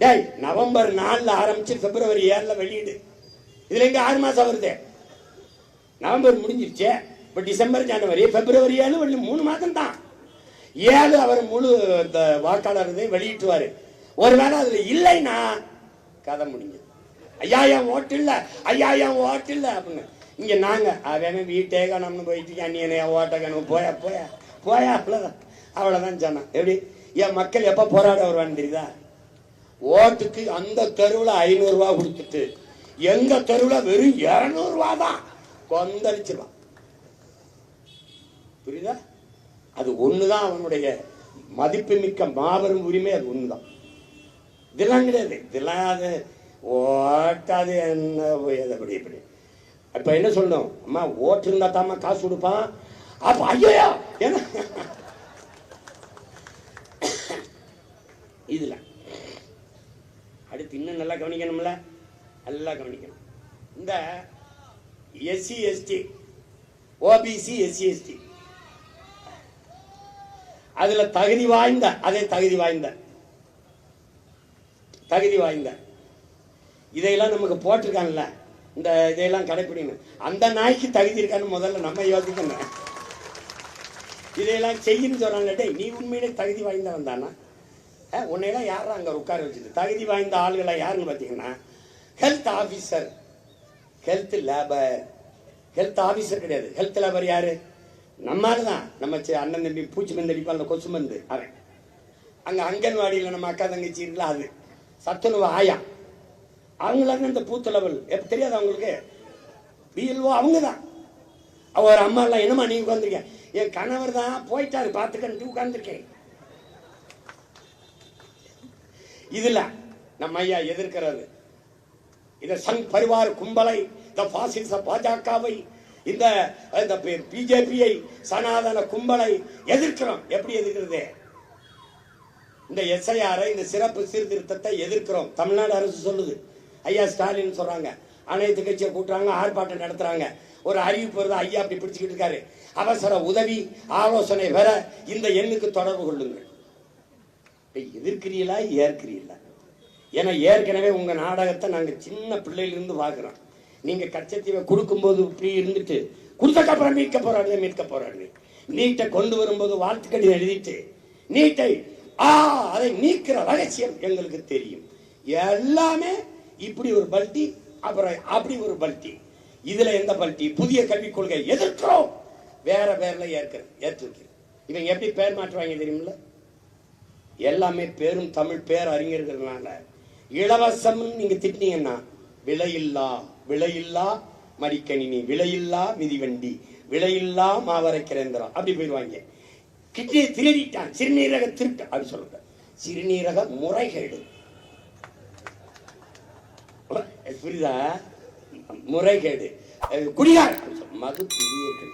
டேய் நவம்பர் 4 ஆரம்பிச்சு பிப்ரவரி 7 வெளியீடு. இதுல எங்க 6 மாசம் வருது? நவம்பர் முடிஞ்சிருச்சு. இப்போ டிசம்பர் ஜனவரி பிப்ரவரி 7 3 மாதம் தான். 7 அவர் முழு வாக்காளர் வெளியிட்டுவாரு. ஒருவேளை அதுல இல்லைன்னா கதை முடிஞ்சது. ஐயா என் ஓட்டு இல்ல, ஐயா என் ஓட்டு இல்ல அப்படின்னு. இங்க நாங்க அவன் வீட்டே காணம்னு போயிட்டு அண்ணியனே ஓட்ட காணும் போயா போயா போயா அவ்வளவுதான். அவ்வளவுதான் சொன்னான். எப்படி என் மக்கள் எப்ப போராட வருவான்னு தெரியுதா? ஓட்டுக்கு அந்த தெருவுல 500 ரூபாய் கொடுத்துட்டு எங்க தெருவுல வெறும் 200 ரூபாய் தான் கொந்தளிச்சிருவான். புரியுதா? அது ஒண்ணுதான் அவனுடைய மதிப்புமிக்க மாபெரும் உரிமை. அது ஒண்ணுதான். இதெல்லாம் கிடையாது. இதெல்லாம் அது ஓட்டாது என்ன அப்படி இப்படி. இப்ப என்ன சொல்லணும்? அம்மா ஓட்டு இருந்தா தாமா காசு கொடுப்பான். அப்ப ஐயோ என்ன இதுல அடுத்து இன்னும் நல்லா கவனிக்கணும்ல, நல்லா கவனிக்கணும். இந்த SC ST OBC SC ST அதுல தகுதி வாய்ந்த இதையெல்லாம் நமக்கு போட்டிருக்காங்கல்ல, இந்த இதையெல்லாம் கடைப்பிடிக்கணும். அந்த நாய்க்கு தகுதி இருக்கான்னு முதல்ல நம்ம யோசிக்கணும். இதையெல்லாம் செய்யன்னு சொல்றாங்க. நீ உண்மையிலே தகுதி வாய்ந்தவன் தானா? உன்னையெல்லாம் யாரும் அங்க உட்கார வச்சுது? தகுதி வாய்ந்த ஆளுகளை யாருன்னு பார்த்தீங்கன்னா health officer, health labour. Health officer கிடையாது, ஹெல்த் லேபர் யாரு? நம்மால்தான். நம்ம அண்ணன் தம்பி பூச்சி மருந்து அடிப்பான், அந்த கொசு மருந்து அவன். அங்க அங்கன்வாடியில் நம்ம அக்கா தங்கச்சி இருக்குல்ல, அது சத்துணவு ஆயா. அவங்களாம் இந்த பூத்த லெவல் எப்ப தெரியாது அவங்களுக்கு. பிஎல்ஓ அவங்க தான். ஒரு அம்மா எல்லாம் என்னமா நீ உட்காந்துருக்கேன்? என் கணவர் தான் போயிட்டாரு பார்த்துக்கன்னு உட்கார்ந்துருக்கேன். இதுல நம்ம ஐயா எதிர்க்கிறது இந்த சங் பரிவார கும்பலை, இந்த பாசிச பாஜகவை, இந்த பிஜேபியை, சனாதன கும்பலை எதிர்க்கிறோம். எப்படி எதிர்க்கிறது? இந்த எஸ்ஐஆரை, இந்த சிறப்பு சீர்திருத்தத்தை எதிர்க்கிறோம். தமிழ்நாடு அரசு சொல்லுது. ஐயா ஸ்டாலின் சொல்றாங்க, அனைத்து கட்சியை கூட்டுறாங்க, ஆர்ப்பாட்டம் நடத்துறாங்க. ஒரு அறிவிப்பு வருது, ஐயா அப்படி பிடிச்சுக்கிட்டு இருக்காரு. அவசர உதவி ஆலோசனை பெற இந்த எண்ணுக்கு தொடர்பு கொள்ளுங்கள். எதிர்க்கிறீங்களா ஏற்கிறீங்களா? ஏன்னா ஏற்கனவே உங்க நாடகத்தை நாங்க சின்ன பிள்ளையிலிருந்து பார்க்கிறோம். நீங்க கச்சத்தீவை கொடுக்கும்போது இப்படி இருந்துட்டு கொடுத்தக்கப்புறம் மீட்க போராடுங்க. நீட்டை கொண்டு வரும்போது வாழ்த்துக்களை எழுதிட்டு நீட்டை அதை நீக்கிற ரகசியம் எங்களுக்கு தெரியும். எல்லாமே இப்படி ஒரு பல்டி, அப்புறம் அப்படி ஒரு பல்டி. இதுல எந்த பல்டி? புதிய கல்விக் கொள்கை எதிர்க்கிறோம், வேற பேர்ல ஏற்றிருக்கிறோம். இவங்க எப்படி பேர் மாற்றுவாங்க தெரியுமில்ல? எல்லாமே பேரும் தமிழ் பேர் அறிஞர்கள்னால. இலவசம் நீங்க திட்டினீங்கன்னா விலையில்லா மடிக்கணினி, விலையில்லா மிதிவண்டி, விலையில்லா மாவரைக்கிறேந்திரம் அப்படி போயிடுவாங்க. கிட்னியை திருடிட்டான், சிறுநீரக திருட்டு அப்படி சொல்லுங்க. சிறுநீரக முறைகேடு, புரியுதா? முறைகேடு, குடிகார மது பிரியர்கள்.